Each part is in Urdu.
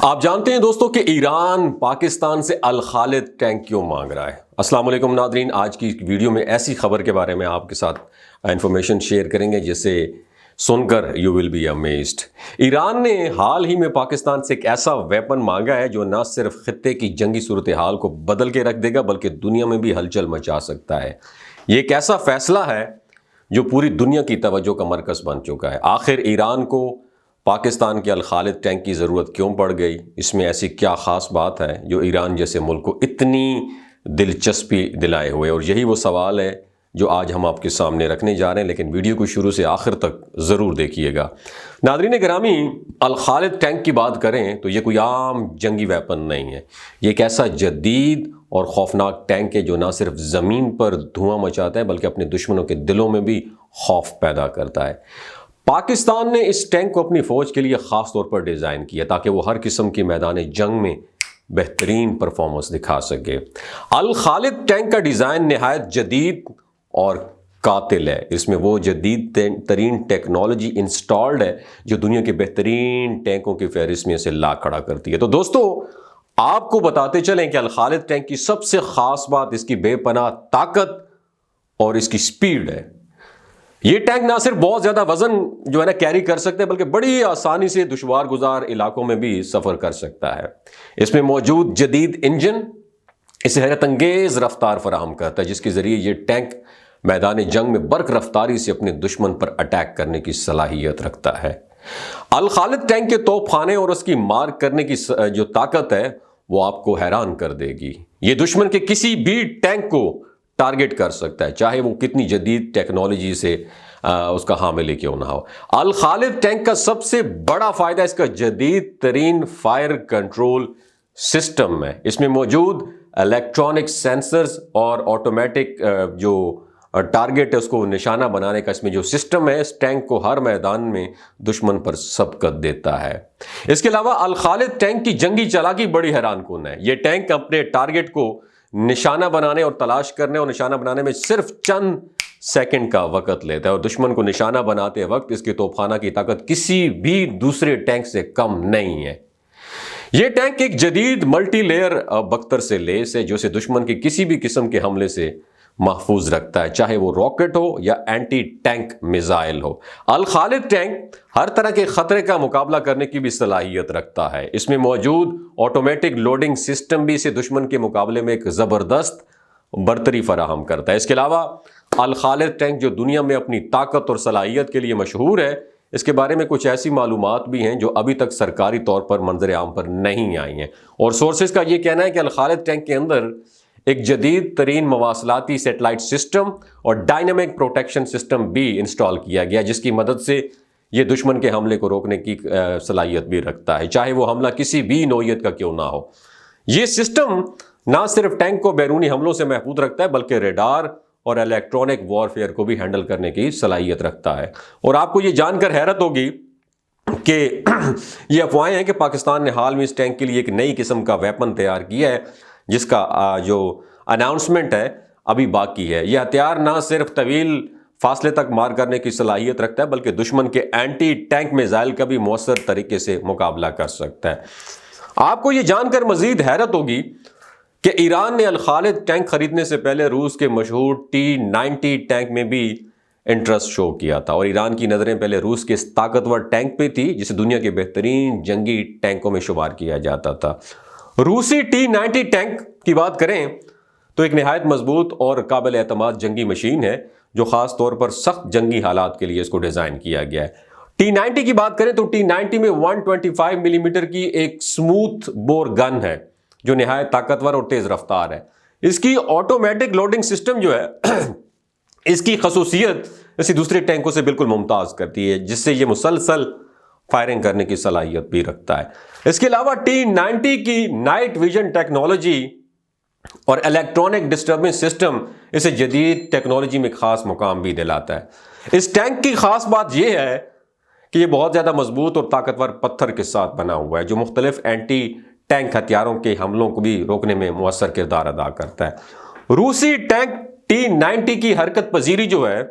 آپ جانتے ہیں دوستوں کہ ایران پاکستان سے الخالد ٹینک کیوں مانگ رہا ہے؟ السلام علیکم ناظرین، آج کی ویڈیو میں ایسی خبر کے بارے میں آپ کے ساتھ انفارمیشن شیئر کریں گے جسے سن کر you will be amazed. Iran نے حال ہی میں پاکستان سے ایک ایسا ویپن مانگا ہے جو نہ صرف خطے کی جنگی صورتحال کو بدل کے رکھ دے گا بلکہ دنیا میں بھی ہلچل مچا سکتا ہے۔ یہ ایک ایسا فیصلہ ہے جو پوری دنیا کی توجہ کا مرکز بن چکا ہے۔ آخر ایران کو پاکستان کے الخالد ٹینک کی ضرورت کیوں پڑ گئی؟ اس میں ایسی کیا خاص بات ہے جو ایران جیسے ملک کو اتنی دلچسپی دلائے ہوئے؟ اور یہی وہ سوال ہے جو آج ہم آپ کے سامنے رکھنے جا رہے ہیں، لیکن ویڈیو کو شروع سے آخر تک ضرور دیکھیے گا۔ ناظرین گرامی، الخالد ٹینک کی بات کریں تو یہ کوئی عام جنگی ویپن نہیں ہے۔ یہ ایک ایسا جدید اور خوفناک ٹینک ہے جو نہ صرف زمین پر دھواں مچاتا ہے بلکہ اپنے دشمنوں کے دلوں میں بھی خوف پیدا کرتا ہے۔ پاکستان نے اس ٹینک کو اپنی فوج کے لیے خاص طور پر ڈیزائن کیا تاکہ وہ ہر قسم کی میدان جنگ میں بہترین پرفارمنس دکھا سکے۔ الخالد ٹینک کا ڈیزائن نہایت جدید اور قاتل ہے۔ اس میں وہ جدید ترین ٹیکنالوجی انسٹالڈ ہے جو دنیا کے بہترین ٹینکوں کی فہرست میں اسے لا کھڑا کرتی ہے۔ تو دوستو، آپ کو بتاتے چلیں کہ الخالد ٹینک کی سب سے خاص بات اس کی بے پناہ طاقت اور اس کی سپیڈ ہے۔ یہ ٹینک نہ صرف بہت زیادہ وزن جو ہے نا کیری کر سکتے ہیں بلکہ بڑی آسانی سے دشوار گزار علاقوں میں بھی سفر کر سکتا ہے۔ اس میں موجود جدید انجن اسے حیرت انگیز رفتار فراہم کرتا ہے جس کے ذریعے یہ ٹینک میدان جنگ میں برق رفتاری سے اپنے دشمن پر اٹیک کرنے کی صلاحیت رکھتا ہے۔ الخالد ٹینک کے توپ خانے اور اس کی مار کرنے کی جو طاقت ہے وہ آپ کو حیران کر دے گی۔ یہ دشمن کے کسی بھی ٹینک کو ٹارگٹ کر سکتا ہے، چاہے وہ کتنی جدید ٹیکنالوجی سے اس کا حامل ہی کیوں نہ ہو۔ الخالد ٹینک کا سب سے بڑا فائدہ اس کا جدید ترین فائر کنٹرول سسٹم ہے۔ اس میں موجود الیکٹرانک سینسرز اور آٹومیٹک جو ٹارگٹ ہے اس کو نشانہ بنانے کا اس میں جو سسٹم ہے، اس ٹینک کو ہر میدان میں دشمن پر سبقت دیتا ہے۔ اس کے علاوہ الخالد ٹینک کی جنگی چالاکی بڑی حیران کن ہے۔ یہ ٹینک اپنے ٹارگٹ کو نشانہ بنانے اور تلاش کرنے اور نشانہ بنانے میں صرف چند سیکنڈ کا وقت لیتا ہے، اور دشمن کو نشانہ بناتے وقت اس کے توپخانہ کی طاقت کسی بھی دوسرے ٹینک سے کم نہیں ہے۔ یہ ٹینک ایک جدید ملٹی لیئر بختر سے لیس ہے جو اسے دشمن کی کسی بھی قسم کے حملے سے محفوظ رکھتا ہے، چاہے وہ راکٹ ہو یا اینٹی ٹینک میزائل ہو۔ الخالد ٹینک ہر طرح کے خطرے کا مقابلہ کرنے کی بھی صلاحیت رکھتا ہے۔ اس میں موجود آٹومیٹک لوڈنگ سسٹم بھی اسے دشمن کے مقابلے میں ایک زبردست برتری فراہم کرتا ہے۔ اس کے علاوہ الخالد ٹینک جو دنیا میں اپنی طاقت اور صلاحیت کے لیے مشہور ہے، اس کے بارے میں کچھ ایسی معلومات بھی ہیں جو ابھی تک سرکاری طور پر منظر عام پر نہیں آئی ہیں، اور سورسز کا یہ کہنا ہے کہ الخالد ٹینک کے اندر ایک جدید ترین مواصلاتی سیٹلائٹ سسٹم اور ڈائنامک پروٹیکشن سسٹم بھی انسٹال کیا گیا جس کی مدد سے یہ دشمن کے حملے کو روکنے کی صلاحیت بھی رکھتا ہے، چاہے وہ حملہ کسی بھی نوعیت کا کیوں نہ ہو۔ یہ سسٹم نہ صرف ٹینک کو بیرونی حملوں سے محفوظ رکھتا ہے بلکہ ریڈار اور الیکٹرانک وارفیئر کو بھی ہینڈل کرنے کی صلاحیت رکھتا ہے۔ اور آپ کو یہ جان کر حیرت ہوگی کہ یہ افواہیں ہیں کہ پاکستان نے حال میں اس ٹینک کے لیے ایک نئی قسم کا ویپن تیار کیا ہے جس کا جو اناؤنسمنٹ ہے ابھی باقی ہے۔ یہ ہتھیار نہ صرف طویل فاصلے تک مار کرنے کی صلاحیت رکھتا ہے بلکہ دشمن کے اینٹی ٹینک میزائل کا بھی مؤثر طریقے سے مقابلہ کر سکتا ہے۔ آپ کو یہ جان کر مزید حیرت ہوگی کہ ایران نے الخالد ٹینک خریدنے سے پہلے روس کے مشہور T-90 ٹینک میں بھی انٹرسٹ شو کیا تھا، اور ایران کی نظریں پہلے روس کے اس طاقتور ٹینک پہ تھی جسے دنیا کے بہترین جنگی ٹینکوں میں شمار کیا جاتا تھا۔ روسی T-90 ٹینک کی بات کریں تو ایک نہایت مضبوط اور قابل اعتماد جنگی مشین ہے جو خاص طور پر سخت جنگی حالات کے لیے اس کو ڈیزائن کیا گیا ہے۔ T-90 کی بات کریں تو T-90 میں 125 ملی میٹر کی ایک سموتھ بور گن ہے جو نہایت طاقتور اور تیز رفتار ہے۔ اس کی آٹومیٹک لوڈنگ سسٹم جو ہے اس کی خصوصیت اسی دوسرے ٹینکوں سے بالکل ممتاز کرتی ہے جس سے یہ مسلسل فائرنگ کرنے کی صلاحیت بھی رکھتا ہے۔ اس کے علاوہ T-90 کی نائٹ ویژن ٹیکنالوجی اور الیکٹرانک ڈسٹربنس سسٹم اسے جدید ٹیکنالوجی میں خاص مقام بھی دلاتا ہے۔ اس ٹینک کی خاص بات یہ ہے کہ یہ بہت زیادہ مضبوط اور طاقتور پتھر کے ساتھ بنا ہوا ہے جو مختلف اینٹی ٹینک ہتھیاروں کے حملوں کو بھی روکنے میں مؤثر کردار ادا کرتا ہے۔ روسی ٹینک T-90 کی حرکت پذیری جو ہے،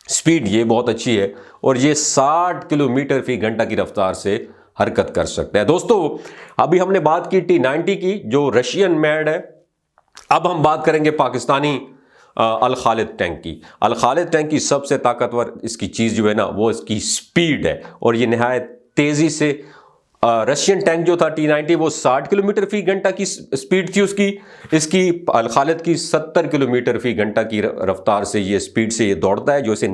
سپیڈ یہ بہت اچھی ہے، اور یہ 60 کلومیٹر فی گھنٹہ کی رفتار سے حرکت کر سکتا ہے۔ دوستو ابھی ہم نے بات کی T-90 کی جو رشین میڈ ہے، اب ہم بات کریں گے پاکستانی الخالد ٹینک کی۔ الخالد ٹینک کی سب سے طاقتور اس کی چیز جو ہے نا وہ اس کی سپیڈ ہے، اور یہ نہایت تیزی سے رشین ٹینک جو تھا T-90 وہ 60 کلومیٹر فی گھنٹہ کی سپیڈ تھی اس کی الخالد کی 70 کلومیٹر فی گھنٹہ کی رفتار سے یہ سپیڈ سے یہ دوڑتا ہے، جو اسے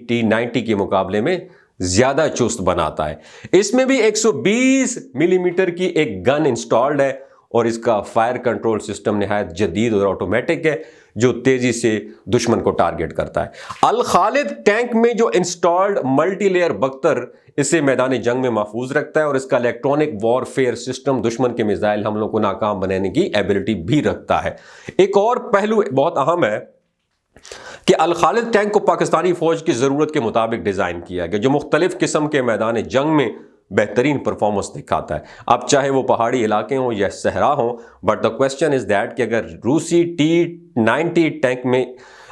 T-90 کے مقابلے میں زیادہ چست بناتا ہے۔ اس میں بھی 120 ملی میٹر کی ایک گن انسٹالڈ ہے، اور اس کا فائر کنٹرول سسٹم نہایت جدید اور آٹومیٹک ہے جو تیزی سے دشمن کو ٹارگٹ کرتا ہے۔ الخالد ٹینک میں جو انسٹالڈ ملٹی لیئر بختر اسے میدان جنگ میں محفوظ رکھتا ہے، اور اس کا الیکٹرونک وارفیئر سسٹم دشمن کے میزائل حملوں کو ناکام بنانے کی ایبلٹی بھی رکھتا ہے۔ ایک اور پہلو بہت اہم ہے کہ الخالد ٹینک کو پاکستانی فوج کی ضرورت کے مطابق ڈیزائن کیا گیا، جو مختلف قسم کے میدان جنگ میں بہترین پرفارمنس دکھاتا ہے۔ اب چاہے وہ پہاڑی علاقے ہوں یا صحرا ہوں، but the question is that کہ اگر روسی T-90 ٹینک میں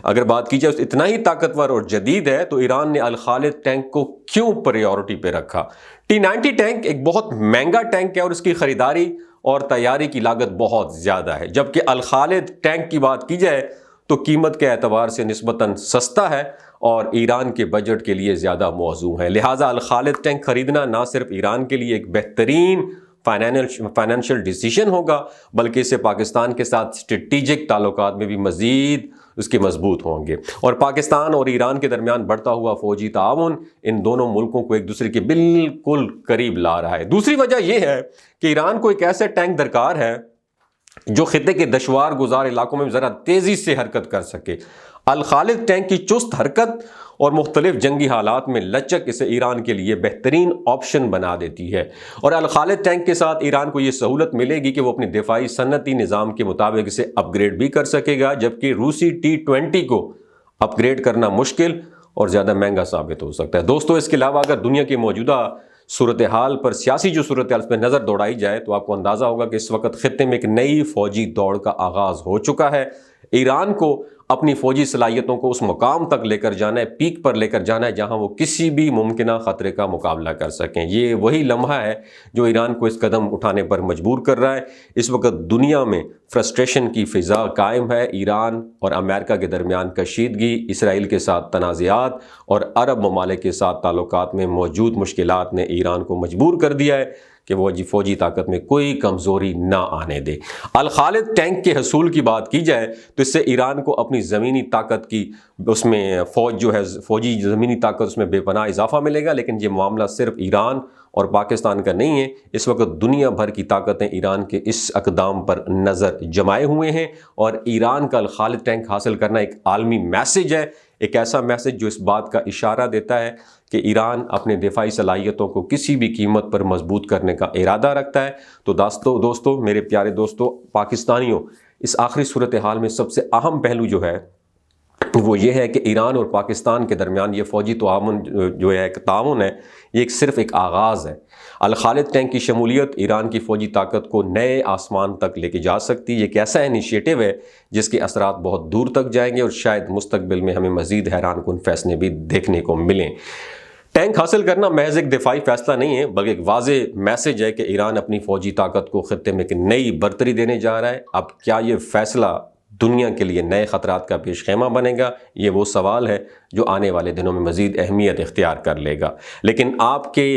اگر بات کی جائے اتنا ہی طاقتور اور جدید ہے، تو ایران نے الخالد ٹینک کو کیوں پریورٹی پہ رکھا؟ T-90 ٹینک ایک بہت مہنگا ٹینک ہے، اور اس کی خریداری اور تیاری کی لاگت بہت زیادہ ہے، جبکہ الخالد ٹینک کی بات کی جائے تو قیمت کے اعتبار سے نسبتاً سستا ہے اور ایران کے بجٹ کے لیے زیادہ موزوں ہے۔ لہٰذا الخالد ٹینک خریدنا نہ صرف ایران کے لیے ایک بہترین فائنینشیل ڈیسیژن ہوگا، بلکہ اسے پاکستان کے ساتھ اسٹریٹجک تعلقات میں بھی مزید اس کے مضبوط ہوں گے، اور پاکستان اور ایران کے درمیان بڑھتا ہوا فوجی تعاون ان دونوں ملکوں کو ایک دوسرے کے بالکل قریب لا رہا ہے۔ دوسری وجہ یہ ہے کہ ایران کو ایک ایسا ٹینک درکار ہے جو خطے کے دشوار گزار علاقوں میں ذرا تیزی سے حرکت کر سکے۔ الخالد ٹینک کی چست حرکت اور مختلف جنگی حالات میں لچک اسے ایران کے لیے بہترین آپشن بنا دیتی ہے، اور الخالد ٹینک کے ساتھ ایران کو یہ سہولت ملے گی کہ وہ اپنی دفاعی صنعتی نظام کے مطابق اسے اپ گریڈ بھی کر سکے گا، جبکہ روسی T-20 کو اپ گریڈ کرنا مشکل اور زیادہ مہنگا ثابت ہو سکتا ہے۔ دوستو اس کے علاوہ اگر دنیا کی موجودہ صورتحال پر سیاسی جو صورتحال پر نظر دوڑائی جائے تو آپ کو اندازہ ہوگا کہ اس وقت خطے میں ایک نئی فوجی دوڑ کا آغاز ہو چکا ہے۔ ایران کو اپنی فوجی صلاحیتوں کو اس مقام تک لے کر جانا ہے، پیک پر لے کر جانا ہے جہاں وہ کسی بھی ممکنہ خطرے کا مقابلہ کر سکیں۔ یہ وہی لمحہ ہے جو ایران کو اس قدم اٹھانے پر مجبور کر رہا ہے۔ اس وقت دنیا میں فرسٹریشن کی فضا قائم ہے۔ ایران اور امریکہ کے درمیان کشیدگی، اسرائیل کے ساتھ تنازعات اور عرب ممالک کے ساتھ تعلقات میں موجود مشکلات نے ایران کو مجبور کر دیا ہے کہ وہ فوجی طاقت میں کوئی کمزوری نہ آنے دے۔ الخالد ٹینک کے حصول کی بات کی جائے تو اس سے ایران کو اپنی زمینی طاقت کی اس میں فوجی زمینی طاقت اس میں بے پناہ اضافہ ملے گا، لیکن یہ معاملہ صرف ایران اور پاکستان کا نہیں ہے۔ اس وقت دنیا بھر کی طاقتیں ایران کے اس اقدام پر نظر جمائے ہوئے ہیں، اور ایران کا الخالد ٹینک حاصل کرنا ایک عالمی میسج ہے، ایک ایسا میسج جو اس بات کا اشارہ دیتا ہے کہ ایران اپنے دفاعی صلاحیتوں کو کسی بھی قیمت پر مضبوط کرنے کا ارادہ رکھتا ہے۔ تو دوستو میرے پیارے دوستو پاکستانیوں، اس آخری صورتحال میں سب سے اہم پہلو جو ہے وہ یہ ہے کہ ایران اور پاکستان کے درمیان یہ فوجی تعاون جو ہے تعاون ہے، یہ صرف ایک آغاز ہے۔ الخالد ٹینک کی شمولیت ایران کی فوجی طاقت کو نئے آسمان تک لے کے جا سکتی ہے۔ یہ ایک ایسا انیشیٹو ہے جس کے اثرات بہت دور تک جائیں گے، اور شاید مستقبل میں ہمیں مزید حیران کن فیصلے بھی دیکھنے کو ملیں۔ ٹینک حاصل کرنا محض ایک دفاعی فیصلہ نہیں ہے، بلکہ ایک واضح میسج ہے کہ ایران اپنی فوجی طاقت کو خطے میں ایک نئی برتری دینے جا رہا ہے۔ اب کیا یہ فیصلہ دنیا کے لیے نئے خطرات کا پیش خیمہ بنے گا؟ یہ وہ سوال ہے جو آنے والے دنوں میں مزید اہمیت اختیار کر لے گا۔ لیکن آپ کے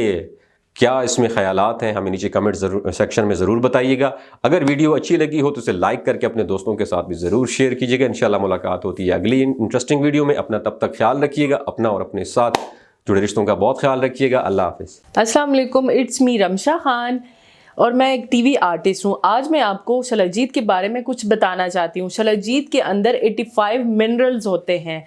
کیا اس میں خیالات ہیں؟ ہمیں نیچے کمنٹ سیکشن میں ضرور بتائیے گا۔ اگر ویڈیو اچھی لگی ہو تو اسے لائک کر کے اپنے دوستوں کے ساتھ بھی ضرور شیئر کیجیے گا۔ انشاءاللہ ملاقات ہوتی ہے اگلی انٹرسٹنگ ویڈیو میں۔ اپنا تب تک خیال رکھیے گا، اپنا اور اپنے ساتھ جڑے رشتوں کا بہت خیال رکھیے گا۔ اللہ حافظ۔ السلام علیکم، اٹس می رمشا خان، اور میں ایک ٹی وی آرٹسٹ ہوں۔ آج میں آپ کو شلاجیت کے بارے میں کچھ بتانا چاہتی ہوں۔ شلاجیت کے اندر 85 منرلز ہوتے ہیں۔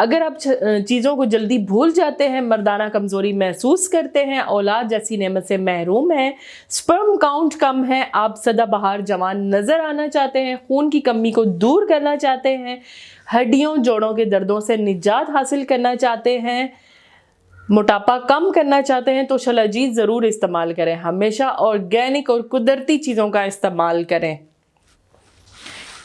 اگر آپ چیزوں کو جلدی بھول جاتے ہیں، مردانہ کمزوری محسوس کرتے ہیں، اولاد جیسی نعمت سے محروم ہیں، سپرم کاؤنٹ کم ہے، آپ سدا بہار جوان نظر آنا چاہتے ہیں، خون کی کمی کو دور کرنا چاہتے ہیں، ہڈیوں جوڑوں کے دردوں سے نجات حاصل کرنا چاہتے ہیں، موٹاپا کم کرنا چاہتے ہیں، تو شلاجیت ضرور استعمال کریں۔ ہمیشہ آرگینک اور قدرتی چیزوں کا استعمال کریں۔